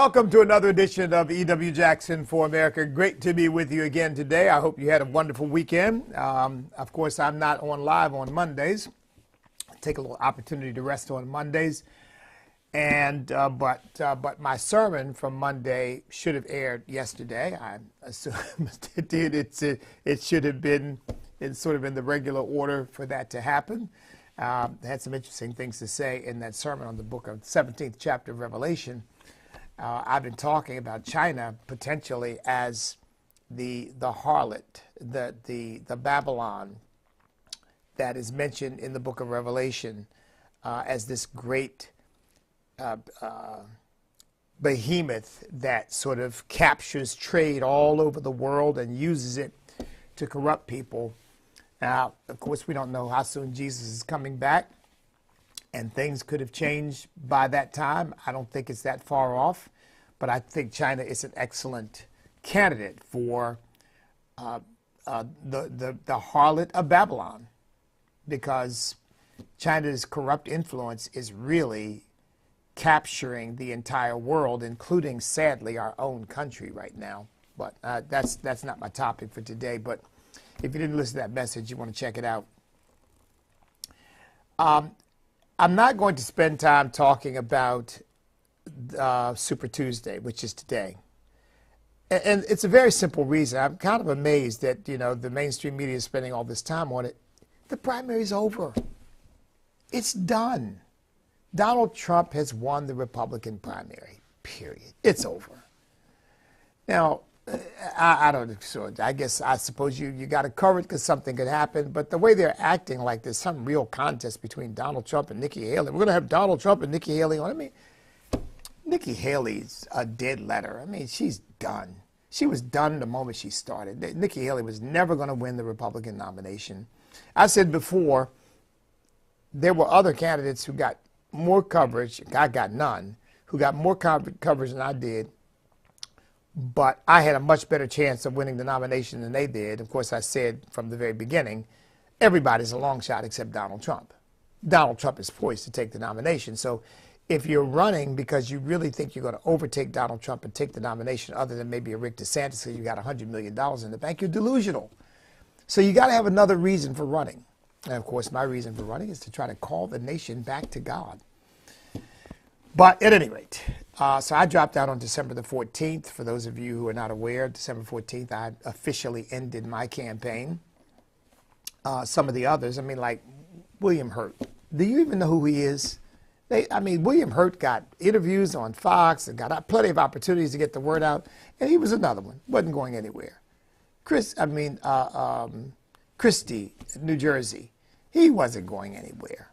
Welcome to another edition of E.W. Jackson for America. Great to be with you again today. I hope you had a wonderful weekend. Of course, I'm not on live on Mondays. I take a little opportunity to rest on Mondays. And but my sermon from Monday should have aired yesterday. I assume it did. It should have been in sort of in the regular order for that to happen. I had some interesting things to say in that sermon on the book of 17th chapter of Revelation. I've been talking about China potentially as the harlot, the Babylon that is mentioned in the book of Revelation as this great behemoth that sort of captures trade all over the world and uses it to corrupt people. Now, of course, we don't know how soon Jesus is coming back, and things could have changed by that time. I don't think it's that far off, but I think China is an excellent candidate for the harlot of Babylon, because China's corrupt influence is really capturing the entire world, including, sadly, our own country right now. But that's not my topic for today. But if you didn't listen to that message, you want to check it out. I'm not going to spend time talking about Super Tuesday, which is today. And it's a very simple reason. I'm kind of amazed that, the mainstream media is spending all this time on it. The primary's over. It's done. Donald Trump has won the Republican primary, period. It's over. Now, I don't know. I suppose you got to cover it because something could happen. But the way they're acting like there's some real contest between Donald Trump and Nikki Haley. We're going to have Donald Trump and Nikki Haley on. I mean, Nikki Haley's a dead letter. I mean, she's done. She was done the moment she started. Nikki Haley was never going to win the Republican nomination. I said before, there were other candidates who got more coverage. I got none. Who got more coverage than I did. But I had a much better chance of winning the nomination than they did. Of course, I said from the very beginning, everybody's a long shot except Donald Trump. Donald Trump is poised to take the nomination. So if you're running because you really think you're going to overtake Donald Trump and take the nomination, other than maybe a Rick DeSantis, so you got $100 million in the bank, you're delusional. So you got to have another reason for running. And of course, my reason for running is to try to call the nation back to God. But at any rate, so I dropped out on December the 14th. For those of you who are not aware, December 14th, I officially ended my campaign. Some of the others, like William Hurt. Do you even know who he is? William Hurt got interviews on Fox and got plenty of opportunities to get the word out, and he was another one. Wasn't going anywhere. Christie, New Jersey. He wasn't going anywhere.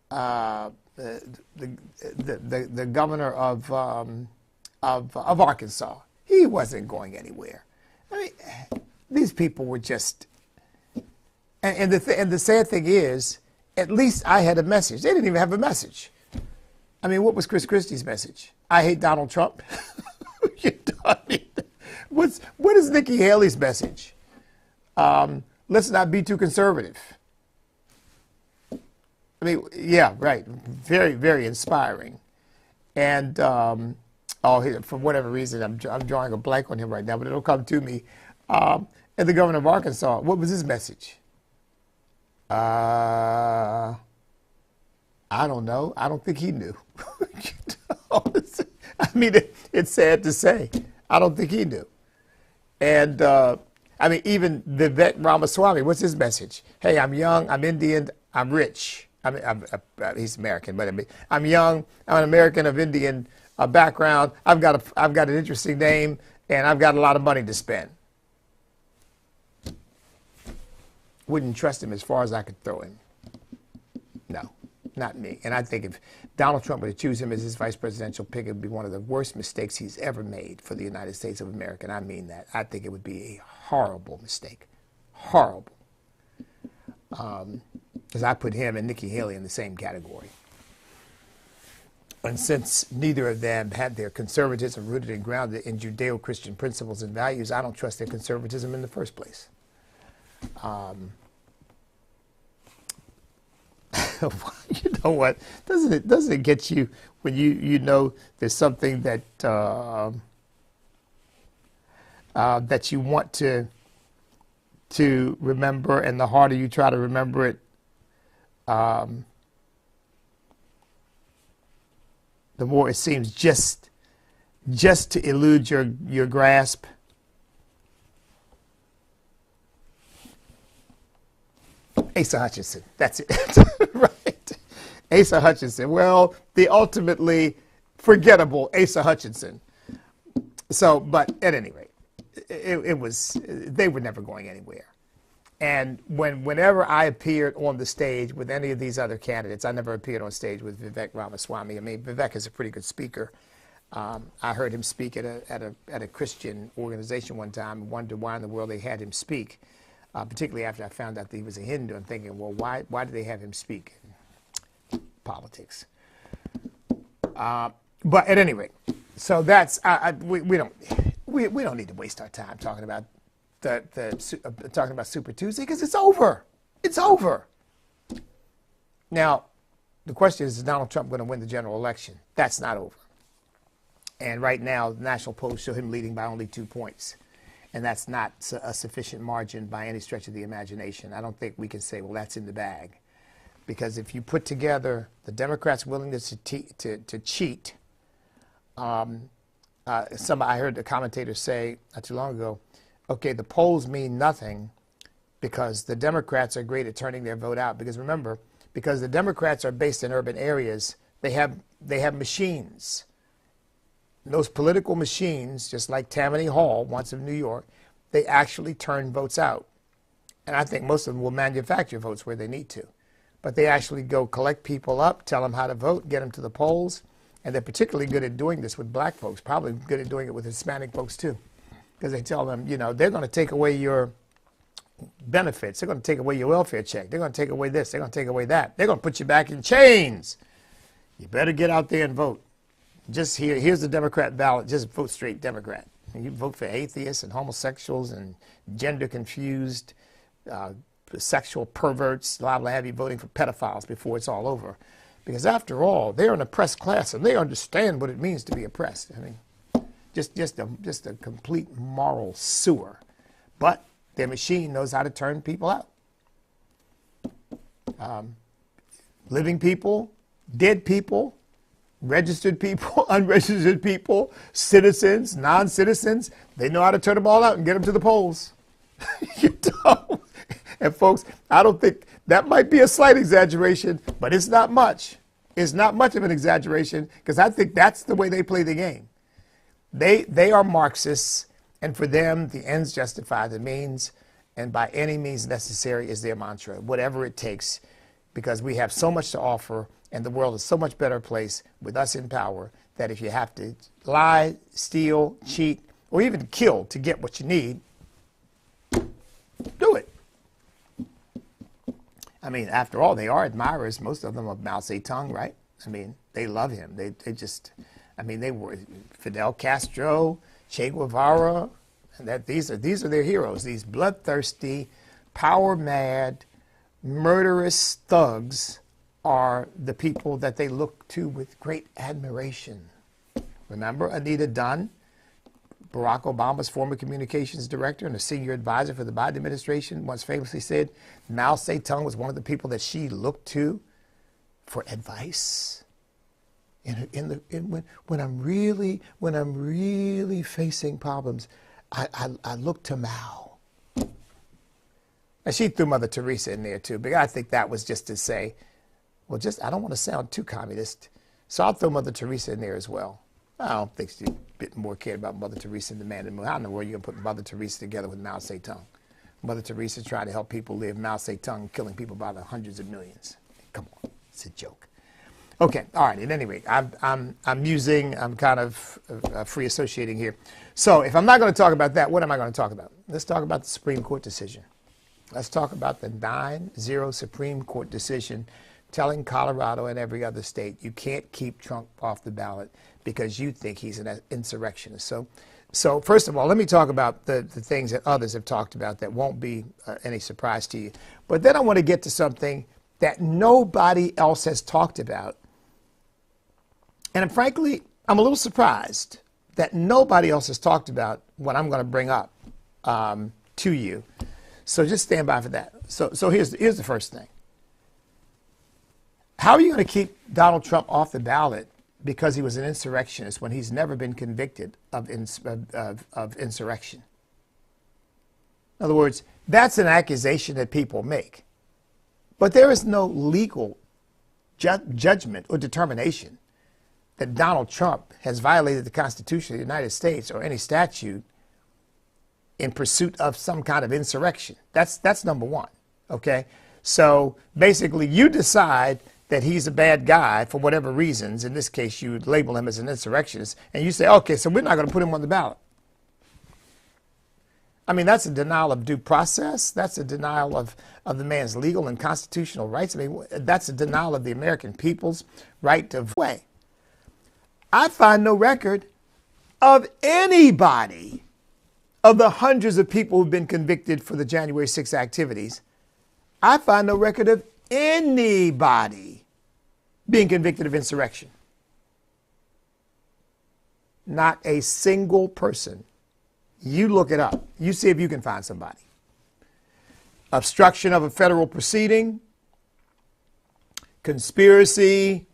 The governor of Arkansas, he wasn't going anywhere. These people were just, and the sad thing is, at least I had a message. They didn't even have a message. What was Chris Christie's message? I hate Donald Trump. What is Nikki Haley's message? Let's not be too conservative. Yeah, right. Very, very inspiring. And for whatever reason, I'm drawing a blank on him right now, but it'll come to me. And the governor of Arkansas, what was his message? I don't know. I don't think he knew. It's sad to say. I don't think he knew. And even Vivek Ramaswamy, what's his message? Hey, I'm young, I'm Indian, I'm rich. He's American, but I'm young. I'm an American of Indian background. I've got an interesting name, and I've got a lot of money to spend. Wouldn't trust him as far as I could throw him. No, not me. And I think if Donald Trump were to choose him as his vice presidential pick, it would be one of the worst mistakes he's ever made for the United States of America. And I mean that. I think it would be a horrible mistake. Horrible. Because I put him and Nikki Haley in the same category. And since neither of them had their conservatism rooted and grounded in Judeo-Christian principles and values, I don't trust their conservatism in the first place. You know what? Doesn't it get you when you know there's something that that you want to remember, and the harder you try to remember it, the more it seems just to elude your grasp. Asa Hutchinson, that's it. Right. Asa Hutchinson. Well, the ultimately forgettable Asa Hutchinson. So, but at any rate, it was, they were never going anywhere. And whenever I appeared on the stage with any of these other candidates, I never appeared on stage with Vivek Ramaswamy. I mean, Vivek is a pretty good speaker. I heard him speak at a Christian organization one time and wondered why in the world they had him speak, particularly after I found out that he was a Hindu, and thinking, well, why do they have him speak? Politics. But at any rate, so that's we don't need to waste our time talking about talking about Super Tuesday, because it's over. It's over. Now, the question is Donald Trump going to win the general election? That's not over. And right now, the national polls show him leading by only 2 points. And that's not a sufficient margin by any stretch of the imagination. I don't think we can say, well, that's in the bag. Because if you put together the Democrats' willingness to cheat, I heard a commentator say not too long ago, okay, the polls mean nothing because the Democrats are great at turning their vote out. Because remember, because the Democrats are based in urban areas, they have machines. Those political machines, just like Tammany Hall, once of New York, they actually turn votes out. And I think most of them will manufacture votes where they need to. But they actually go collect people up, tell them how to vote, get them to the polls. And they're particularly good at doing this with black folks, probably good at doing it with Hispanic folks too. Because they tell them, you know, they're going to take away your benefits. They're going to take away your welfare check. They're going to take away this. They're going to take away that. They're going to put you back in chains. You better get out there and vote. Just here's the Democrat ballot. Just vote straight Democrat. And you vote for atheists and homosexuals and gender confused, sexual perverts. A lot will have you voting for pedophiles before it's all over. Because after all, they're an oppressed class and they understand what it means to be oppressed. I mean, just a complete moral sewer. But their machine knows how to turn people out. Living people, dead people, registered people, unregistered people, citizens, non-citizens, they know how to turn them all out and get them to the polls. You know? And folks, I don't think, that might be a slight exaggeration, but it's not much. It's not much of an exaggeration, because I think that's the way they play the game. They are Marxists, and for them, the ends justify the means, and by any means necessary is their mantra, whatever it takes, because we have so much to offer, and the world is so much better place with us in power, that if you have to lie, steal, cheat, or even kill to get what you need, do it. I mean, after all, they are admirers, most of them, of Mao Zedong, right? I mean, they love him. They just, I mean, they were Fidel Castro, Che Guevara, and these are their heroes. These bloodthirsty, power-mad, murderous thugs are the people that they look to with great admiration. Remember Anita Dunn, Barack Obama's former communications director and a senior advisor for the Biden administration, once famously said Mao Zedong was one of the people that she looked to for advice. When I'm really facing problems, I look to Mao. And she threw Mother Teresa in there too, but I think that was just to say, well, I don't want to sound too communist, so I'll throw Mother Teresa in there as well. I don't think she a bit more cared about Mother Teresa than the man in the moon. How in the world are you going to put Mother Teresa together with Mao Zedong? Mother Teresa trying to help people live, Mao Zedong killing people by the hundreds of millions. Come on, it's a joke. Okay, all right. At any rate, I'm kind of free associating here. So if I'm not going to talk about that, what am I going to talk about? Let's talk about the Supreme Court decision. Let's talk about the 9-0 Supreme Court decision telling Colorado and every other state you can't keep Trump off the ballot because you think he's an insurrectionist. So first of all, let me talk about the things that others have talked about that won't be any surprise to you. But then I want to get to something that nobody else has talked about, And frankly, I'm a little surprised that nobody else has talked about what I'm going to bring up to you. So just stand by for that. So here's the first thing. How are you going to keep Donald Trump off the ballot because he was an insurrectionist when he's never been convicted of insurrection? In other words, that's an accusation that people make. But there is no legal judgment or determination that Donald Trump has violated the Constitution of the United States or any statute in pursuit of some kind of insurrection. That's number one, okay? So basically you decide that he's a bad guy for whatever reasons. In this case, you would label him as an insurrectionist, and you say, okay, so we're not going to put him on the ballot. I mean, that's a denial of due process. That's a denial of the man's legal and constitutional rights. I mean, that's a denial of the American people's right to vote. I find no record of anybody, of the hundreds of people who've been convicted for the January 6th activities. I find no record of anybody being convicted of insurrection. Not a single person. You look it up. You see if you can find somebody. Obstruction of a federal proceeding, conspiracy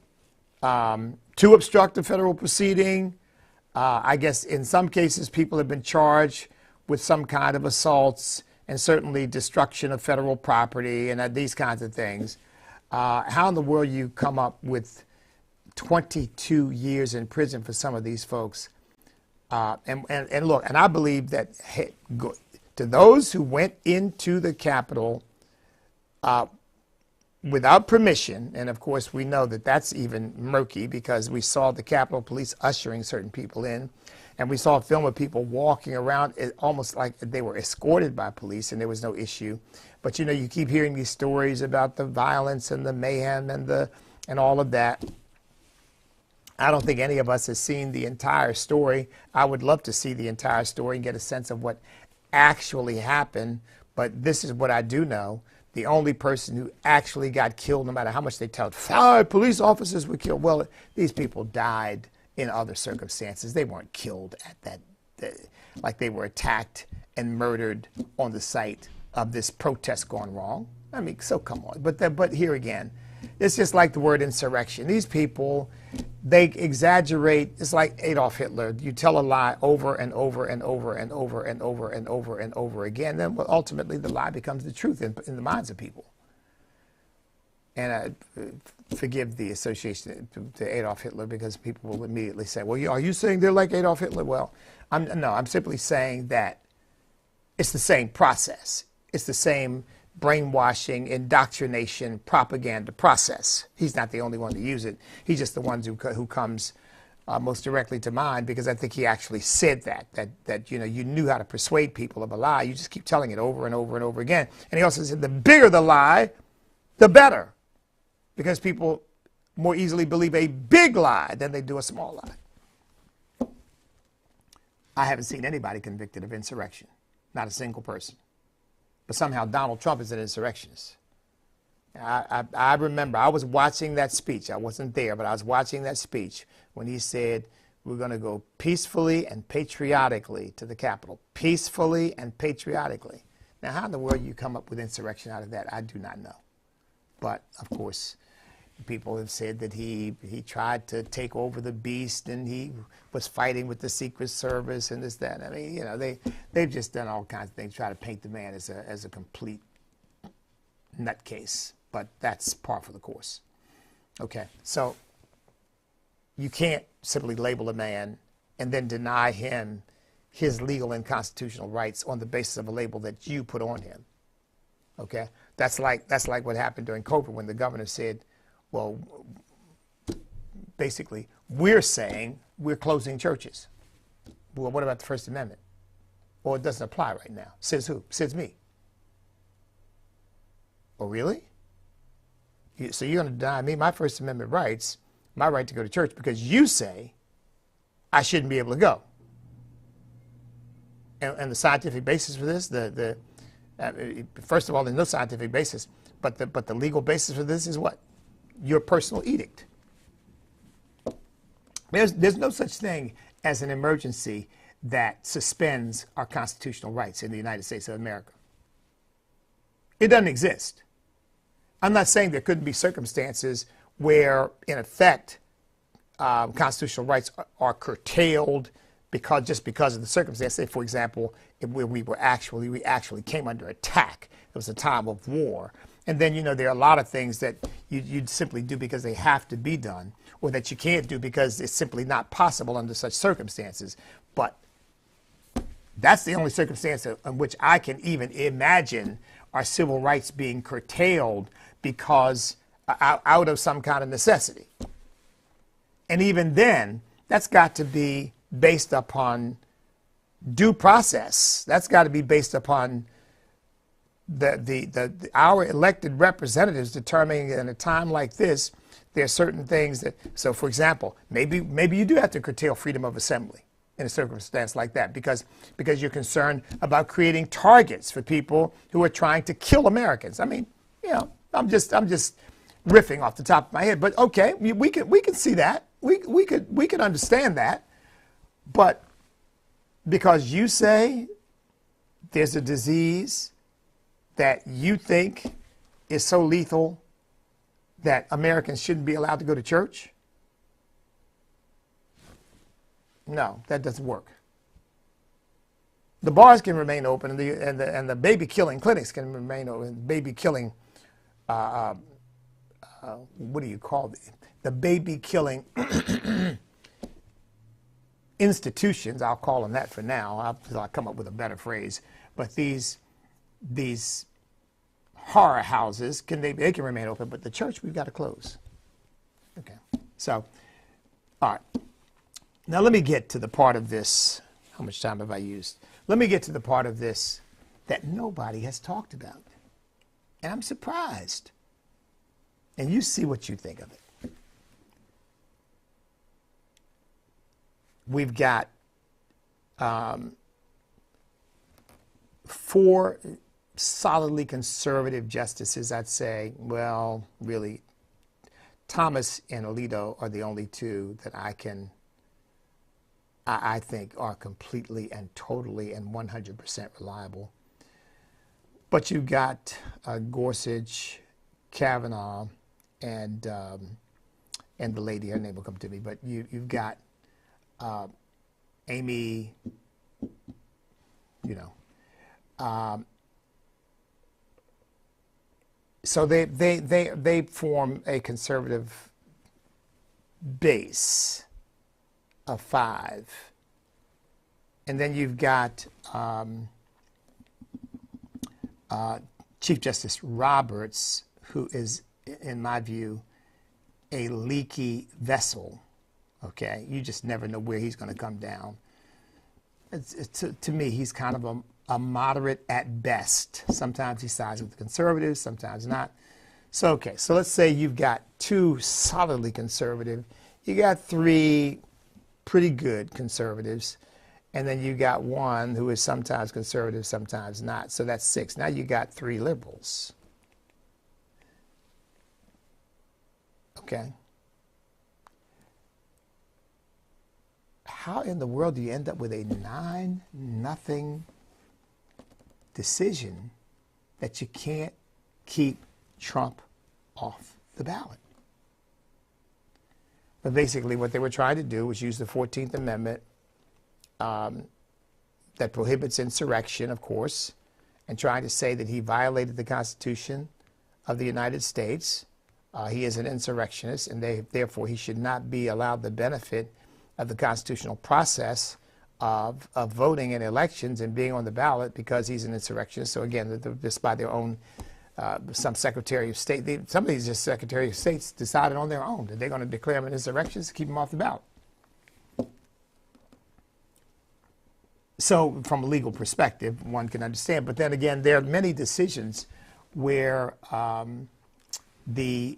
to obstruct a federal proceeding. I guess in some cases people have been charged with some kind of assaults and certainly destruction of federal property and these kinds of things. How in the world you come up with 22 years in prison for some of these folks? And look, and I believe that to those who went into the Capitol without permission, and of course we know that that's even murky because we saw the Capitol Police ushering certain people in, and we saw a film of people walking around almost like they were escorted by police and there was no issue. But you know, you keep hearing these stories about the violence and the mayhem and all of that. I don't think any of us has seen the entire story. I would love to see the entire story and get a sense of what actually happened. But this is what I do know. The only person who actually got killed, no matter how much they tell, 5 police officers were killed. Well, these people died in other circumstances. They weren't killed at like they were attacked and murdered on the site of this protest gone wrong. I mean, so come on. But here again, it's just like the word insurrection. These people, they exaggerate. It's like Adolf Hitler. You tell a lie over and over and over and over and over and over and over again. Then ultimately the lie becomes the truth in the minds of people. And I forgive the association to Adolf Hitler because people will immediately say, well, are you saying they're like Adolf Hitler? Well, I'm simply saying that it's the same process. It's the same brainwashing, indoctrination, propaganda process. He's not the only one to use it. He's just the one who comes most directly to mind because I think he actually said that you know, you knew how to persuade people of a lie. You just keep telling it over and over and over again. And he also said the bigger the lie, the better, because people more easily believe a big lie than they do a small lie. I haven't seen anybody convicted of insurrection, not a single person. But somehow Donald Trump is an insurrectionist. I remember I was watching that speech. I wasn't there, but I was watching that speech when he said, we're going to go peacefully and patriotically to the Capitol. Peacefully and patriotically. Now, how in the world you come up with insurrection out of that, I do not know. But, of course, people have said that he tried to take over the beast and he was fighting with the Secret Service and this, that. I mean, you know, they've just done all kinds of things, try to paint the man as a complete nutcase. But that's par for the course. Okay, so you can't simply label a man and then deny him his legal and constitutional rights on the basis of a label that you put on him. Okay, that's like what happened during COVID when the governor said, well, basically, we're saying we're closing churches. Well, what about the First Amendment? Well, it doesn't apply right now. Says who? Says me. Oh, really? So you're going to deny me my First Amendment rights, my right to go to church, because you say I shouldn't be able to go. And the scientific basis for this, first of all, there's no scientific basis, but the legal basis for this is what? Your personal edict. There's no such thing as an emergency that suspends our constitutional rights in the United States of America. It doesn't exist. I'm not saying there couldn't be circumstances where, in effect, constitutional rights are curtailed just because of the circumstance. Say, for example, where we actually came under attack. It was a time of war. And then, there are a lot of things that you'd simply do because they have to be done, or that you can't do because it's simply not possible under such circumstances. But that's the only circumstance in which I can even imagine our civil rights being curtailed because out of some kind of necessity. And even then, that's got to be based upon due process. That's got to be based upon our elected representatives determining in a time like this, there are certain things that, so for example, maybe you do have to curtail freedom of assembly in a circumstance like that because you're concerned about creating targets for people who are trying to kill Americans. I mean, I'm just riffing off the top of my head, but okay, we can see that. We could understand that. But because you say there's a disease that you think is so lethal that Americans shouldn't be allowed to go to church? No, that doesn't work. The bars can remain open, and the baby killing clinics can remain open. Baby killing, what do you call it? The baby killing institutions, I'll call them that for now. I'll come up with a better phrase. But these horror houses they can remain open, but the church we've got to close. Okay. So, all right. Now let me get to the part of this. How much time have I used? Let me get to the part of this that nobody has talked about. And I'm surprised. And you see what you think of it. We've got 4 solidly conservative justices, I'd say. Well, really, Thomas and Alito are the only 2 that I think are completely and totally and 100% reliable. But you've got Gorsuch, Kavanaugh, and the lady, her name will come to me, but you've got Amy, so they form a conservative base of 5, and then you've got Chief Justice Roberts, who is, in my view, a leaky vessel. Okay, you just never know where he's going to come down. To me, he's kind of a moderate at best. Sometimes he sides with the conservatives, sometimes not. So, okay, so let's say you've got 2 solidly conservative. You got 3 pretty good conservatives. And then you got 1 who is sometimes conservative, sometimes not. So that's 6. Now you got 3 liberals. Okay. How in the world do you end up with a 9-0 decision that you can't keep Trump off the ballot? But basically what they were trying to do was use the 14th Amendment that prohibits insurrection, of course, and trying to say that he violated the Constitution of the United States. He is an insurrectionist, and therefore he should not be allowed the benefit of the constitutional process of voting in elections and being on the ballot because he's an insurrectionist. So again, just by their own, some Secretary of State, some of these just Secretary of States decided on their own that they're going to declare him an insurrectionist to keep him off the ballot. So from a legal perspective, one can understand. But then again, there are many decisions where the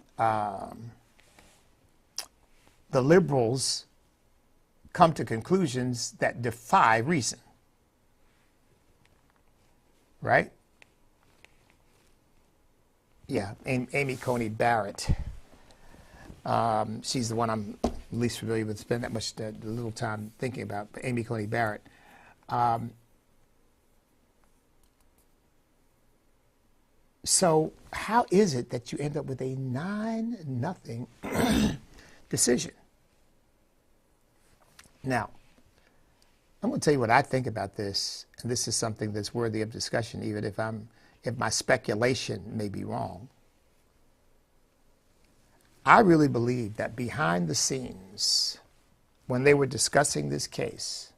liberals come to conclusions that defy reason, right? Yeah, Amy Coney Barrett. She's the one I'm least familiar with, spend that much little time thinking about, Amy Coney Barrett. So how is it that you end up with a 9-0 decision? Now, I'm going to tell you what I think about this, and this is something that's worthy of discussion, even if my speculation may be wrong. I really believe that behind the scenes, when they were discussing this case,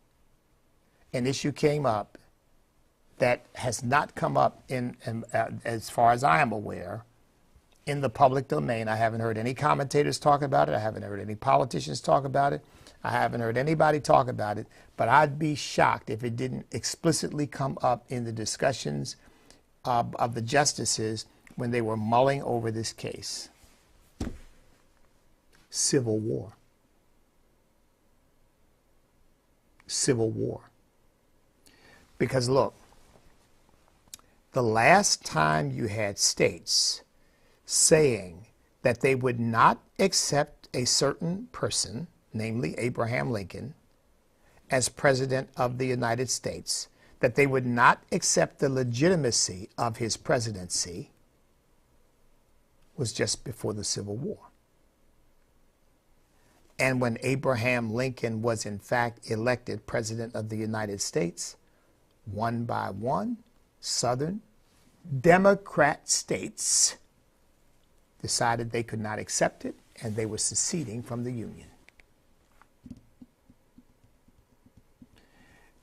an issue came up that has not come up as far as I am aware, in the public domain. I haven't heard any commentators talk about it. I haven't heard any politicians talk about it. I haven't heard anybody talk about it, but I'd be shocked if it didn't explicitly come up in the discussions of the justices when they were mulling over this case. Civil war. Civil war. Because look, the last time you had states saying that they would not accept a certain person, namely Abraham Lincoln, as president of the United States, that they would not accept the legitimacy of his presidency, was just before the Civil War. And when Abraham Lincoln was in fact elected president of the United States, one by one, Southern Democrat states decided they could not accept it, and they were seceding from the Union.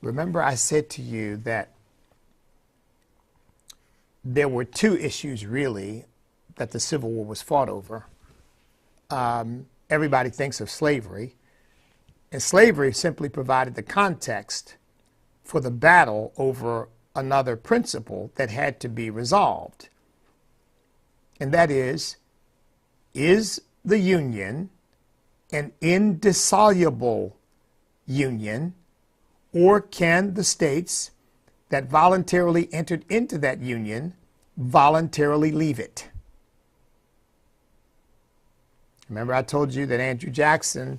Remember, I said to you that there were two issues, really, that the Civil War was fought over. Everybody thinks of slavery, and slavery simply provided the context for the battle over another principle that had to be resolved. And that is the Union an indissoluble union, or can the states that voluntarily entered into that union voluntarily leave it? Remember, I told you that Andrew Jackson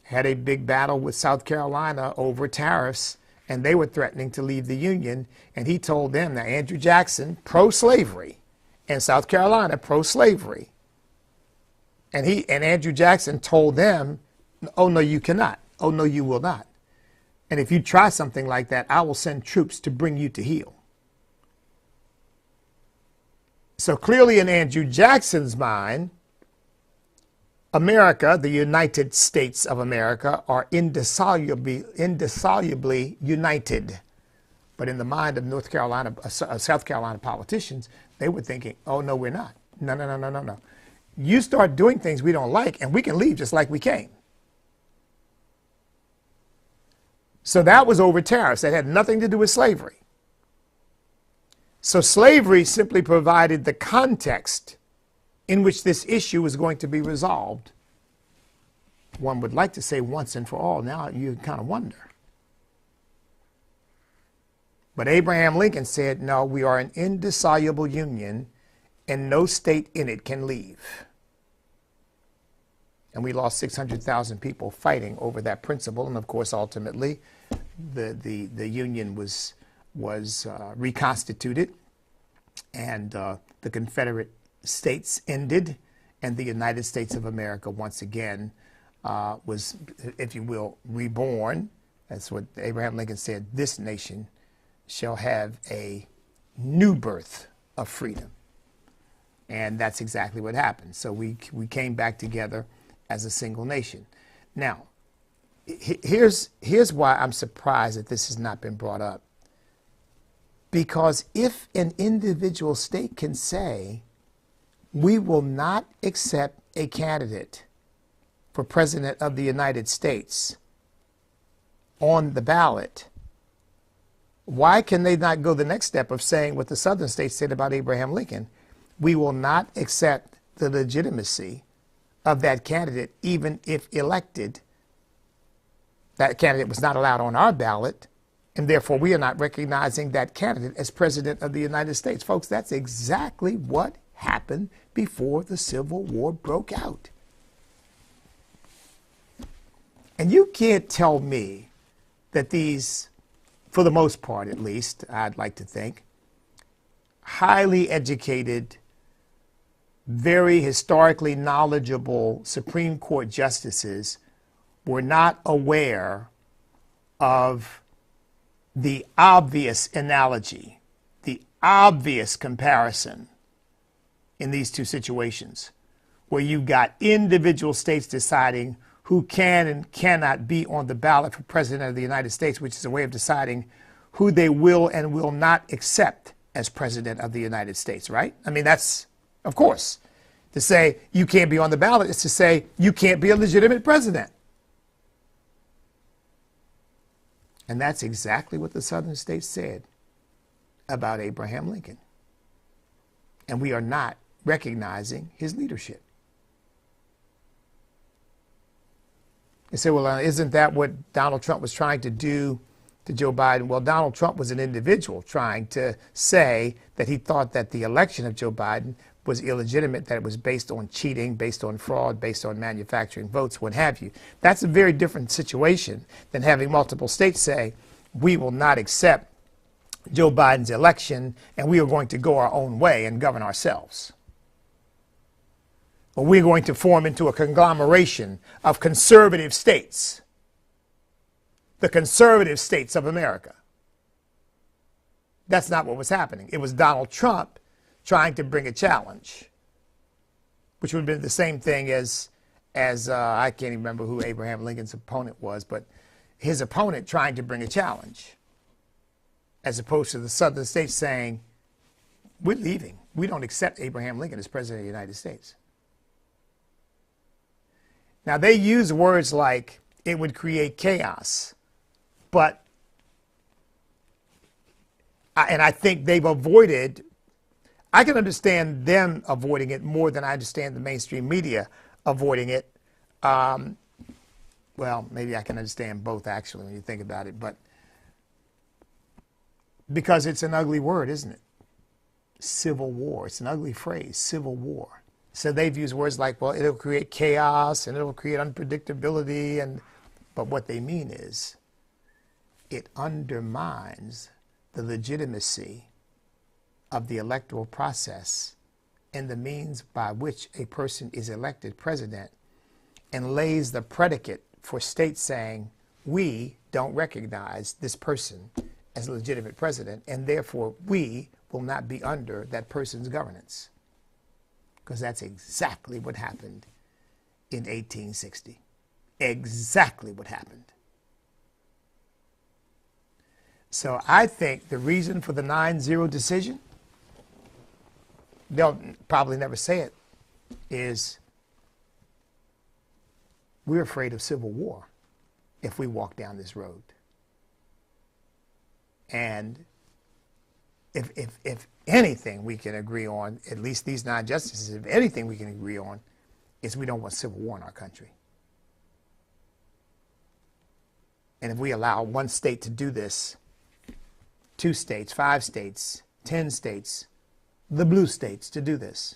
had a big battle with South Carolina over tariffs, and they were threatening to leave the Union, and he told them, now Andrew Jackson, pro-slavery, and South Carolina, pro-slavery. And Andrew Jackson told them, oh, no, you cannot. Oh, no, you will not. And if you try something like that, I will send troops to bring you to heel. So clearly in Andrew Jackson's mind, America, the United States of America, are indissolubly united. But in the mind of South Carolina politicians, they were thinking, oh, no, we're not. No, no, no, no, no, no. You start doing things we don't like, and we can leave just like we came. So that was over tariffs. That had nothing to do with slavery. So slavery simply provided the context in which this issue was going to be resolved. One would like to say once and for all. Now you kind of wonder. But Abraham Lincoln said, no, we are an indissoluble union, and no state in it can leave. And we lost 600,000 people fighting over that principle. And of course, ultimately, the Union was reconstituted, and the Confederate States ended, and the United States of America once again was, if you will, reborn. That's what Abraham Lincoln said, this nation shall have a new birth of freedom. And that's exactly what happened. So we came back together as a single nation. Now, here's why I'm surprised that this has not been brought up. Because if an individual state can say, we will not accept a candidate for president of the United States on the ballot, why can they not go the next step of saying what the southern states said about Abraham Lincoln? We will not accept the legitimacy of that candidate, even if elected. That candidate was not allowed on our ballot, and therefore we are not recognizing that candidate as president of the United States. Folks, that's exactly what happened before the Civil War broke out. And you can't tell me that these, for the most part at least, I'd like to think, highly educated, very historically knowledgeable Supreme Court justices were not aware of the obvious analogy, the obvious comparison in these two situations, where you've got individual states deciding who can and cannot be on the ballot for president of the United States, which is a way of deciding who they will and will not accept as president of the United States, right? I mean, that's, of course, to say you can't be on the ballot is to say you can't be a legitimate president. And that's exactly what the Southern states said about Abraham Lincoln. And we are not recognizing his leadership. They say, well, isn't that what Donald Trump was trying to do to Joe Biden? Well, Donald Trump was an individual trying to say that he thought that the election of Joe Biden was illegitimate, that it was based on cheating, based on fraud, based on manufacturing votes, what have you. That's a very different situation than having multiple states say, we will not accept Joe Biden's election and we are going to go our own way and govern ourselves. Or we're going to form into a conglomeration of conservative states, the conservative states of America. That's not what was happening. It was Donald Trump trying to bring a challenge, which would have been the same thing as I can't even remember who Abraham Lincoln's opponent was, but his opponent trying to bring a challenge, as opposed to the Southern states saying, we're leaving. We don't accept Abraham Lincoln as president of the United States. Now, they use words like it would create chaos, but, I think they've avoided, I can understand them avoiding it more than I understand the mainstream media avoiding it. Well, maybe I can understand both, actually, when you think about it, but because it's an ugly word, isn't it? Civil war. It's an ugly phrase, civil war. So they've used words like, well, it'll create chaos and it'll create unpredictability, but what they mean is it undermines the legitimacy of the electoral process and the means by which a person is elected president, and lays the predicate for states saying, we don't recognize this person as a legitimate president, and therefore we will not be under that person's governance. Because that's exactly what happened in 1860. Exactly what happened. So I think the reason for the 9-0 decision, they'll probably never say it, is we're afraid of civil war if we walk down this road. And if anything we can agree on, at least these 9 justices, if anything we can agree on, is we don't want civil war in our country. And if we allow one state to do this, 2 states, 5 states, 10 states, the blue states to do this,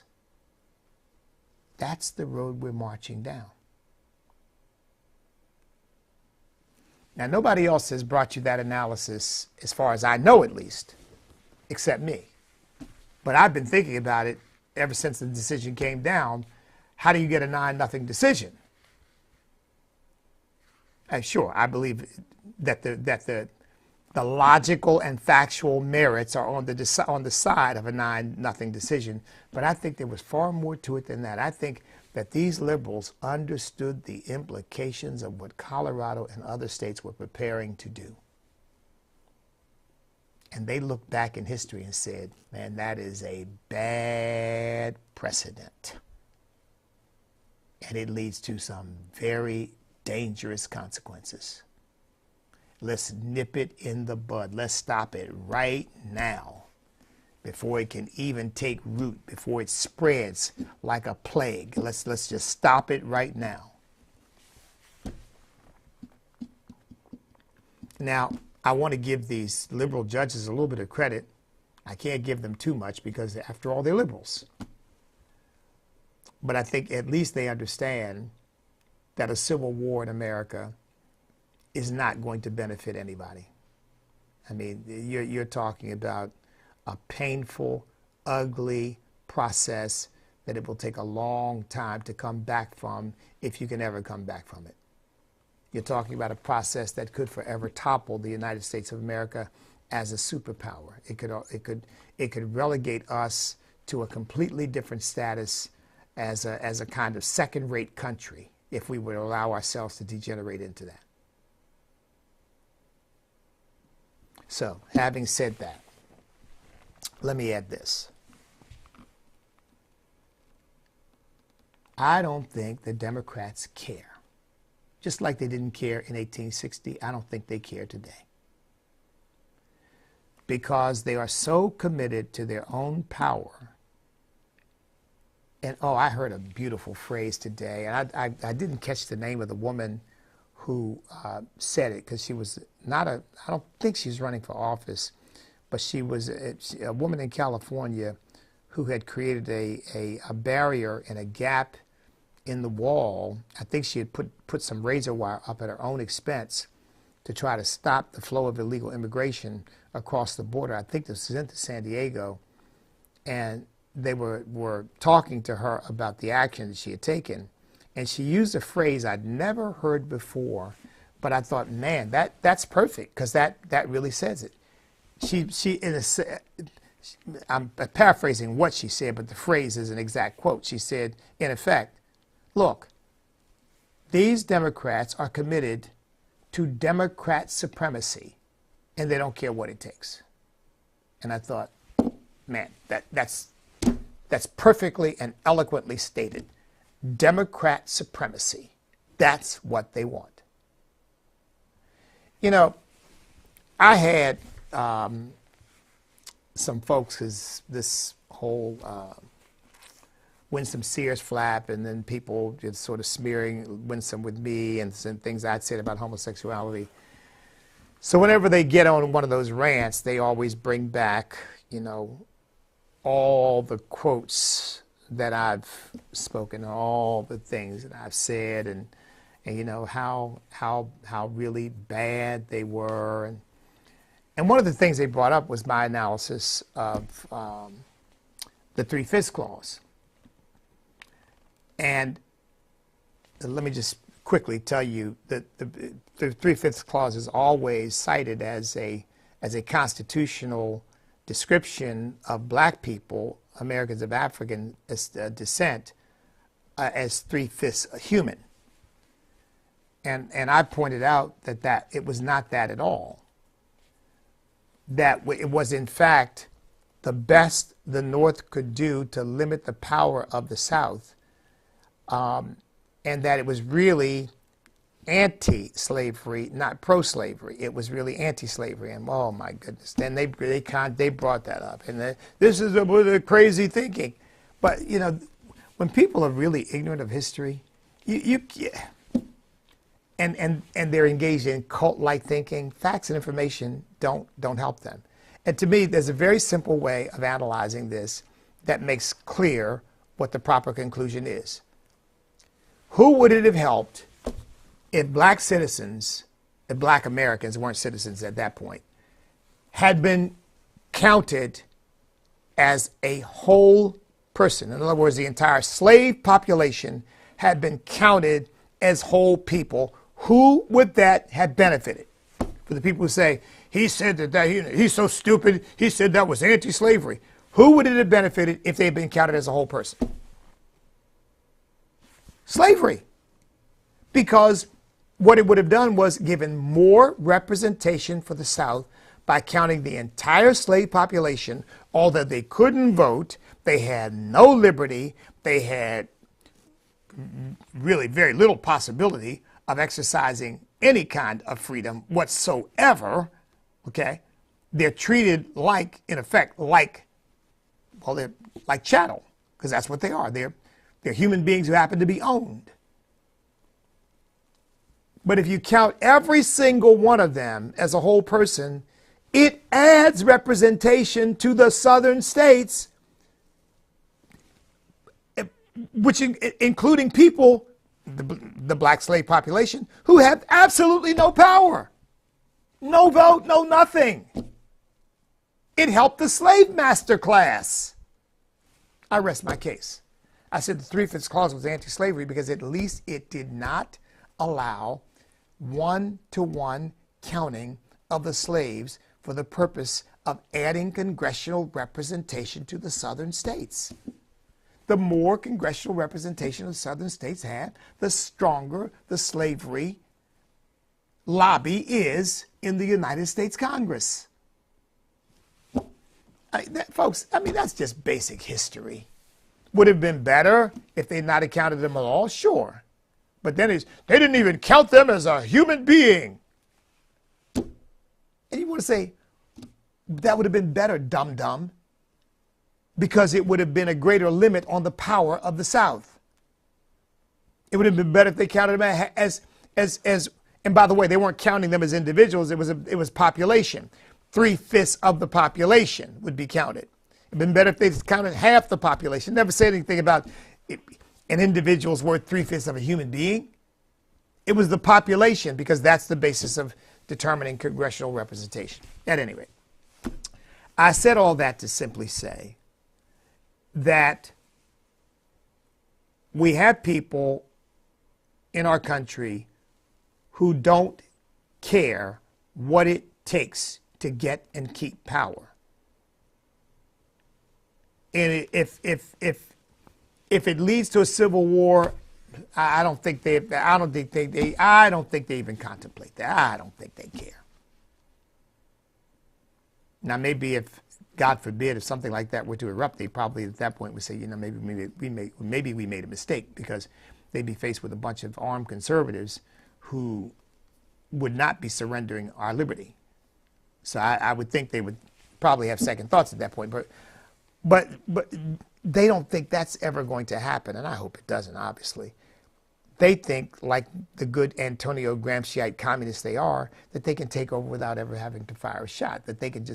that's the road we're marching down. Now, nobody else has brought you that analysis, as far as I know at least, except me. But I've been thinking about it ever since the decision came down. How do you get a 9-0 decision? Sure, I believe that the logical and factual merits are on the side of a 9-0 decision, but I think there was far more to it than that. I think that these liberals understood the implications of what Colorado and other states were preparing to do. And they looked back in history and said, man, that is a bad precedent. And it leads to some very dangerous consequences. Let's nip it in the bud. Let's stop it right now before it can even take root, before it spreads like a plague. Let's just stop it right now. Now, I want to give these liberal judges a little bit of credit. I can't give them too much because, after all, they're liberals. But I think at least they understand that a civil war in America is not going to benefit anybody. I mean, you're talking about a painful, ugly process that it will take a long time to come back from, if you can ever come back from it. You're talking about a process that could forever topple the United States of America as a superpower. It could relegate us to a completely different status as a kind of second-rate country if we would allow ourselves to degenerate into that. So, having said that, let me add this. I don't think the Democrats care. Just like they didn't care in 1860, I don't think they care today. Because they are so committed to their own power. And, oh, I heard a beautiful phrase today, and I didn't catch the name of the woman who said it, because she was not I don't think she was running for office, but she was a woman in California who had created a barrier and a gap in the wall. I think she had put some razor wire up at her own expense to try to stop the flow of illegal immigration across the border. I think this was into San Diego, and they were talking to her about the action that she had taken, and she used a phrase I'd never heard before, but I thought, man, that's perfect, because that really says it. I'm paraphrasing what she said, but the phrase is an exact quote. She said, in effect, look, these Democrats are committed to Democrat supremacy, and they don't care what it takes. And I thought, man, that's perfectly and eloquently stated. Democrat supremacy. That's what they want. You know, I had some folks, because this whole Winsome Sears flap, and then people just sort of smearing Winsome with me and some things I'd said about homosexuality. So whenever they get on one of those rants, they always bring back, you know, all the quotes that I've spoken, all the things that I've said, and you know, how really bad they were. And one of the things they brought up was my analysis of the Three-Fifths Clause. And let me just quickly tell you that the Three-Fifths Clause is always cited as a constitutional description of black people, Americans of African descent, as three-fifths human. And I pointed out that it was not that at all. That it was, in fact, the best the North could do to limit the power of the South, and that it was really anti-slavery, not pro-slavery. It was really anti-slavery, and oh my goodness, then they brought that up, and this is a crazy thinking. But you know, when people are really ignorant of history, and they're engaged in cult-like thinking, facts and information don't help them. And to me, there's a very simple way of analyzing this that makes clear what the proper conclusion is. Who would it have helped if black citizens, if black Americans weren't citizens at that point, had been counted as a whole person? In other words, the entire slave population had been counted as whole people. Who would that have benefited? For the people who say, he said he's so stupid, he said that was anti-slavery. Who would it have benefited if they had been counted as a whole person? Slavery. Because what it would have done was given more representation for the South by counting the entire slave population, although they couldn't vote, they had no liberty, they had really very little possibility of exercising any kind of freedom whatsoever. Okay, they're treated like, in effect, like chattel, because that's what they are. They're human beings who happen to be owned. But if you count every single one of them as a whole person, it adds representation to the southern states, which including people the black slave population, who had absolutely no power, no vote, no nothing. It helped the slave master class. I rest my case. I said the Three-Fifths Clause was anti-slavery because at least it did not allow one-to-one counting of the slaves for the purpose of adding congressional representation to the southern states. The more congressional representation the southern states had, the stronger the slavery lobby is in the United States Congress. Folks, I mean, that's just basic history. Would it have been better if they not accounted them at all? Sure. But then they didn't even count them as a human being. And you want to say, that would have been better, dum-dum, because it would have been a greater limit on the power of the South. It would have been better if they counted them as and by the way, they weren't counting them as individuals, it was population. 3/5 of the population would be counted. It'd been better if they counted half the population. Never said anything about an individual's worth 3/5 of a human being. It was the population because that's the basis of determining congressional representation. At any rate, I said all that to simply say that we have people in our country who don't care what it takes to get and keep power. And if it leads to a civil war, I don't think they even contemplate that. I don't think they care. Now, maybe if, God forbid, if something like that were to erupt, they probably at that point would say, you know, maybe we made a mistake, because they'd be faced with a bunch of armed conservatives who would not be surrendering our liberty. So I would think they would probably have second thoughts at that point. But they don't think that's ever going to happen, and I hope it doesn't, obviously. They think, like the good Antonio Gramsciite communists they are, that they can take over without ever having to fire a shot, that they can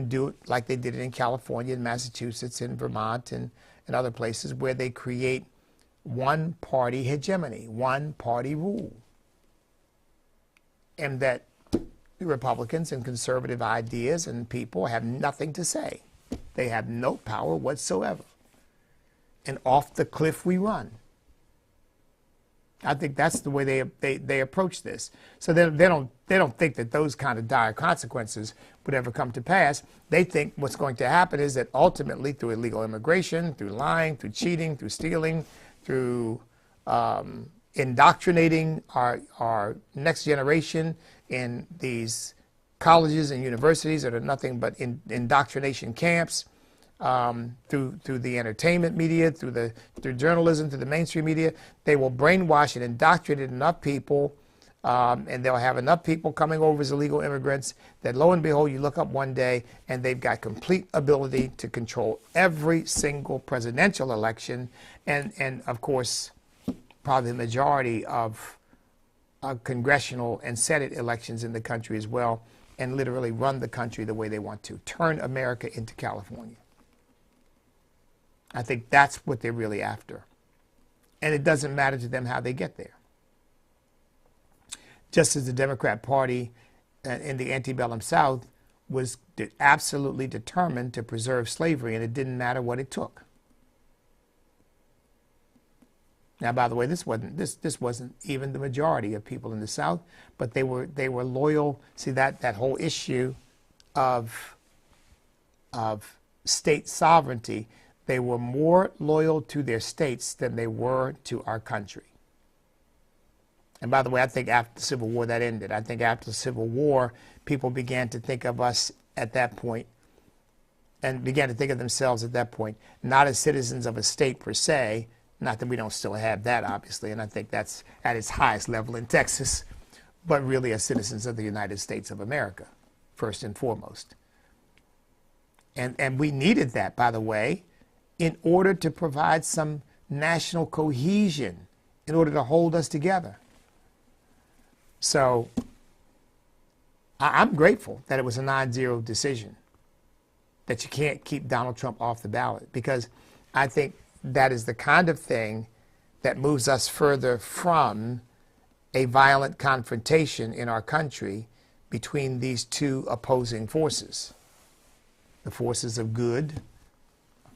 do it like they did it in California, in Massachusetts, in Vermont, and other places where they create one-party hegemony, one-party rule. And that Republicans and conservative ideas and people have nothing to say. They have no power whatsoever. And off the cliff we run. I think that's the way they approach this. So they don't think that those kind of dire consequences would ever come to pass. They think what's going to happen is that ultimately, through illegal immigration, through lying, through cheating, through stealing, through indoctrinating our next generation in these colleges and universities that are nothing but indoctrination camps, through the entertainment media, through journalism, through the mainstream media, they will brainwash and indoctrinate enough people, and they'll have enough people coming over as illegal immigrants that, lo and behold, you look up one day and they've got complete ability to control every single presidential election, and of course, probably the majority of congressional and Senate elections in the country as well, and literally run the country the way they want to, turn America into California. I think that's what they're really after. And it doesn't matter to them how they get there. Just as the Democrat Party in the antebellum South was absolutely determined to preserve slavery, and it didn't matter what it took. Now, by the way, this wasn't even the majority of people in the South, but they were loyal. See, that whole issue of state sovereignty, they were more loyal to their states than they were to our country. And by the way, I think after the Civil War that ended. I think after the Civil War, people began to think of us at that point, and began to think of themselves at that point, not as citizens of a state per se. Not that we don't still have that, obviously, and I think that's at its highest level in Texas, but really as citizens of the United States of America, first and foremost. And we needed that, by the way, in order to provide some national cohesion, in order to hold us together. So I'm grateful that it was a 9-0 decision, that you can't keep Donald Trump off the ballot, because I think that is the kind of thing that moves us further from a violent confrontation in our country between these two opposing forces. The forces of good,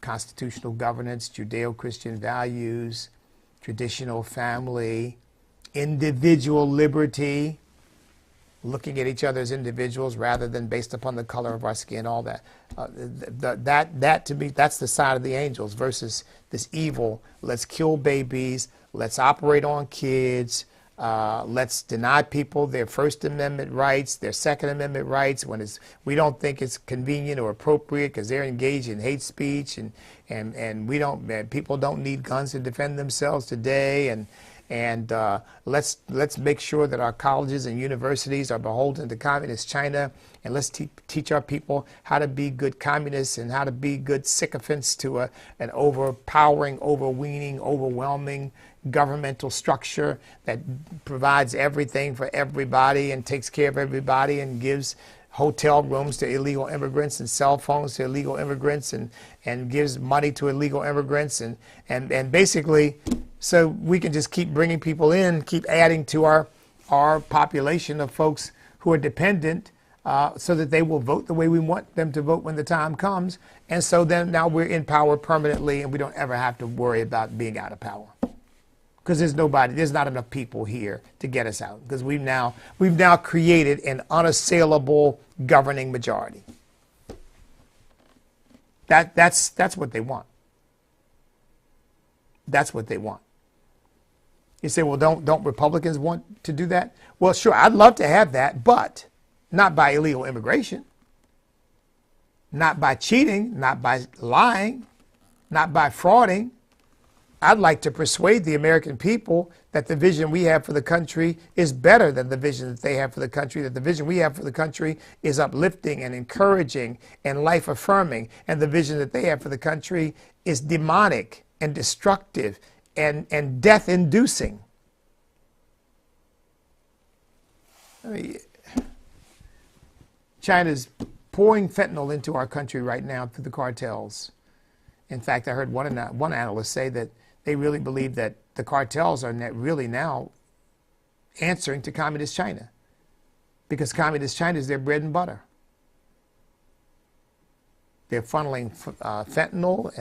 constitutional governance, Judeo-Christian values, traditional family, individual liberty, looking at each other as individuals rather than based upon the color of our skin, all that. That to me, that's the side of the angels versus this evil. Let's kill babies. Let's operate on kids. Let's deny people their First Amendment rights, their Second Amendment rights when we don't think it's convenient or appropriate because they're engaged in hate speech, and people don't need guns to defend themselves today, and let's make sure that our colleges and universities are beholden to communist China, and let's teach our people how to be good communists and how to be good sycophants to an overpowering, overweening, overwhelming governmental structure that provides everything for everybody and takes care of everybody and gives hotel rooms to illegal immigrants and cell phones to illegal immigrants and gives money to illegal immigrants and basically so we can just keep bringing people in, keep adding to our population of folks who are dependent so that they will vote the way we want them to vote when the time comes. And so then now we're in power permanently and we don't ever have to worry about being out of power. Because there's not enough people here to get us out. Because we've now created an unassailable governing majority. That's what they want. That's what they want. You say, well, don't Republicans want to do that? Well, sure, I'd love to have that, but not by illegal immigration, not by cheating, not by lying, not by frauding. I'd like to persuade the American people that the vision we have for the country is better than the vision that they have for the country, that the vision we have for the country is uplifting and encouraging and life-affirming, and the vision that they have for the country is demonic and destructive and death-inducing. I mean, China's pouring fentanyl into our country right now through the cartels. In fact, I heard one analyst say that they really believe that the cartels are really now answering to Communist China because Communist China is their bread and butter. They're funneling fentanyl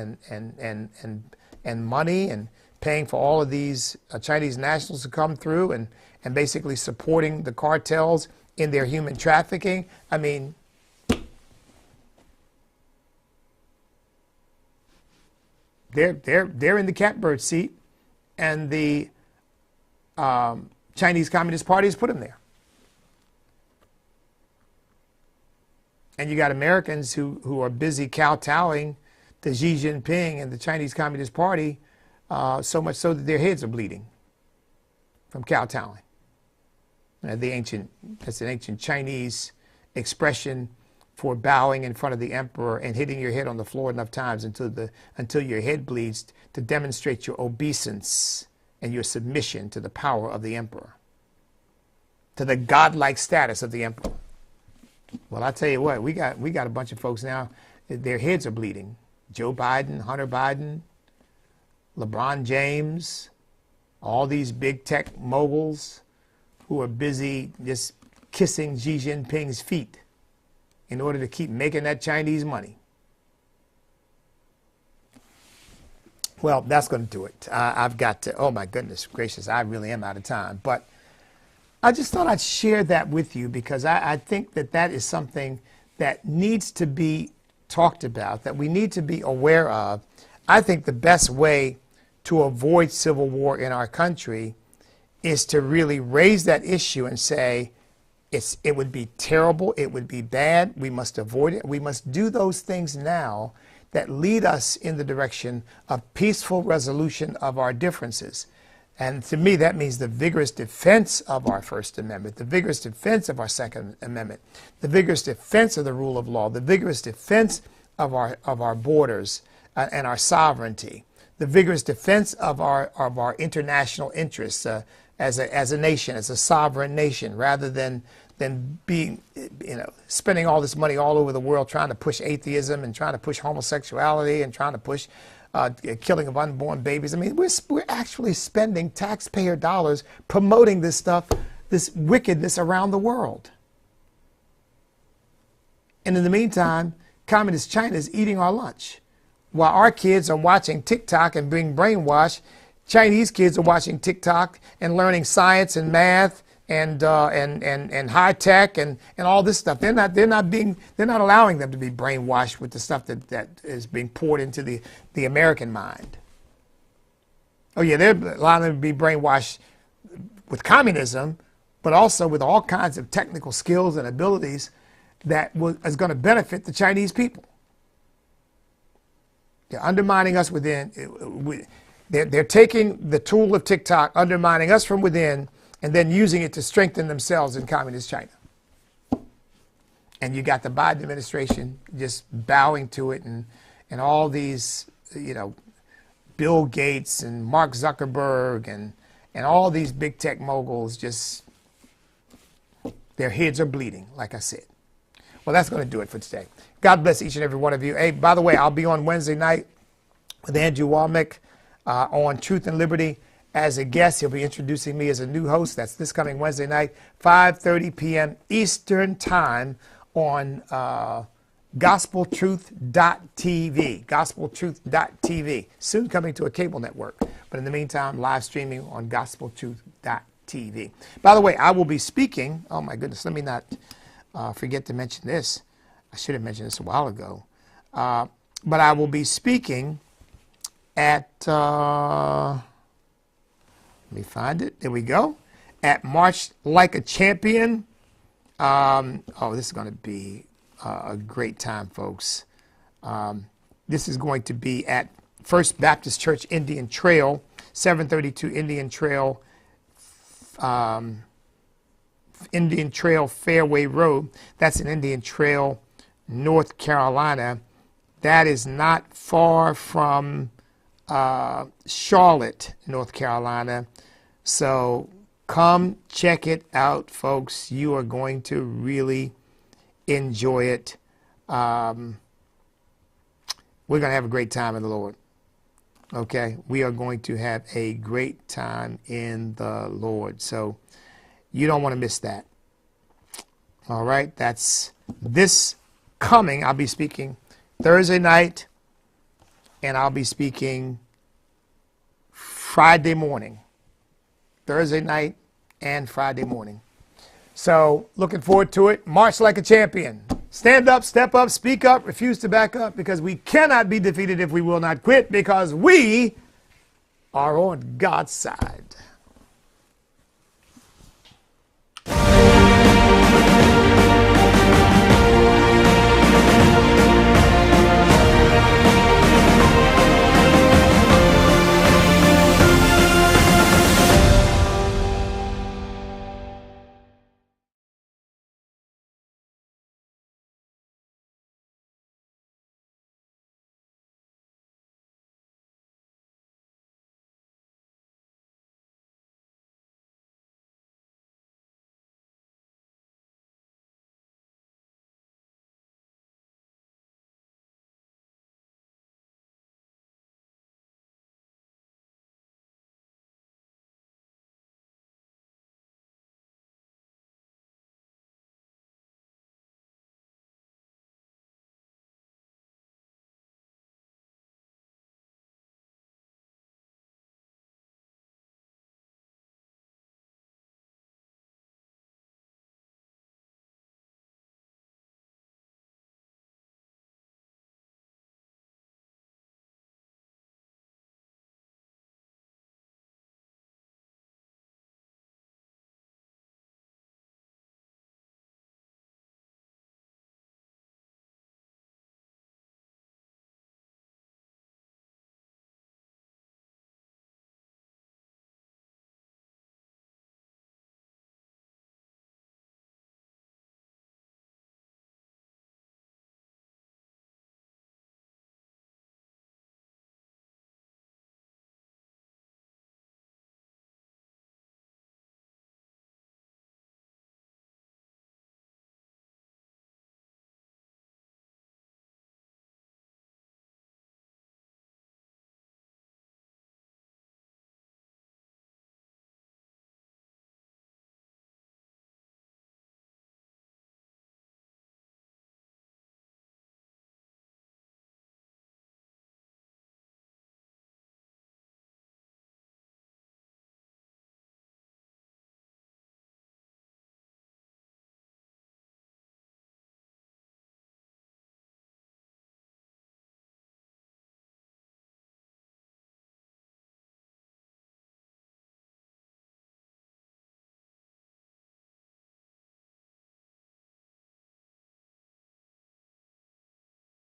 and money and paying for all of these Chinese nationals to come through and basically supporting the cartels in their human trafficking. I mean, they're in the catbird seat, and the Chinese Communist Party has put them there. And you got Americans who are busy kowtowing to Xi Jinping and the Chinese Communist Party, so much so that their heads are bleeding from kowtowing. That's an ancient Chinese expression for bowing in front of the emperor and hitting your head on the floor enough times until your head bleeds to demonstrate your obeisance and your submission to the power of the emperor, to the godlike status of the emperor. Well, I tell you what, we got a bunch of folks now, their heads are bleeding. Joe Biden, Hunter Biden, LeBron James, all these big tech moguls who are busy just kissing Xi Jinping's feet in order to keep making that Chinese money. Well, that's going to do it. I've got to, oh my goodness gracious, I really am out of time. But I just thought I'd share that with you because I think that is something that needs to be talked about, that we need to be aware of. I think the best way to avoid civil war in our country is to really raise that issue and say, it would be terrible, it would be bad, we must avoid it. We must do those things now that lead us in the direction of peaceful resolution of our differences. And to me, that means the vigorous defense of our First Amendment, the vigorous defense of our Second Amendment, the vigorous defense of the rule of law, the vigorous defense of our borders and our sovereignty, the vigorous defense of our international interests as a nation, as a sovereign nation, rather than being, spending all this money all over the world trying to push atheism and trying to push homosexuality and trying to push killing of unborn babies. I mean, we're actually spending taxpayer dollars promoting this stuff, this wickedness around the world. And in the meantime, communist China is eating our lunch. While our kids are watching TikTok and being brainwashed, Chinese kids are watching TikTok and learning science and math and high tech and all this stuff. They're not allowing them to be brainwashed with the stuff that is being poured into the American mind. Oh yeah, they're allowing them to be brainwashed with communism, but also with all kinds of technical skills and abilities that is going to benefit the Chinese people. They're undermining us within. They're taking the tool of TikTok, undermining us from within, and then using it to strengthen themselves in communist China. And you got the Biden administration just bowing to it, and all these, Bill Gates and Mark Zuckerberg and all these big tech moguls, just their heads are bleeding, like I said. Well, that's going to do it for today. God bless each and every one of you. Hey, by the way, I'll be on Wednesday night with Andrew Womack on Truth and Liberty as a guest. He'll be introducing me as a new host. That's this coming Wednesday night, 5:30 p.m. Eastern Time on gospeltruth.tv. Gospeltruth.tv. Soon coming to a cable network. But in the meantime, live streaming on gospeltruth.tv. By the way, I will be speaking. Oh, my goodness. Let me not forget to mention this. I should have mentioned this a while ago. But I will be speaking at, let me find it. There we go. At March Like a Champion. Oh, this is going to be a great time, folks. This is going to be at First Baptist Church Indian Trail, 732 Indian Trail, Indian Trail Fairway Road. That's in Indian Trail, North Carolina. That is not far from Charlotte, North Carolina. So come check it out, folks. You are going to really enjoy it. We're going to have a great time in the Lord. Okay? We are going to have a great time in the Lord. So you don't want to miss that. All right? That's this coming. I'll be speaking Thursday night, and I'll be speaking Friday morning. Thursday night and Friday morning. So looking forward to it. March like a champion. Stand up, step up, speak up, refuse to back up, because we cannot be defeated if we will not quit, because we are on God's side.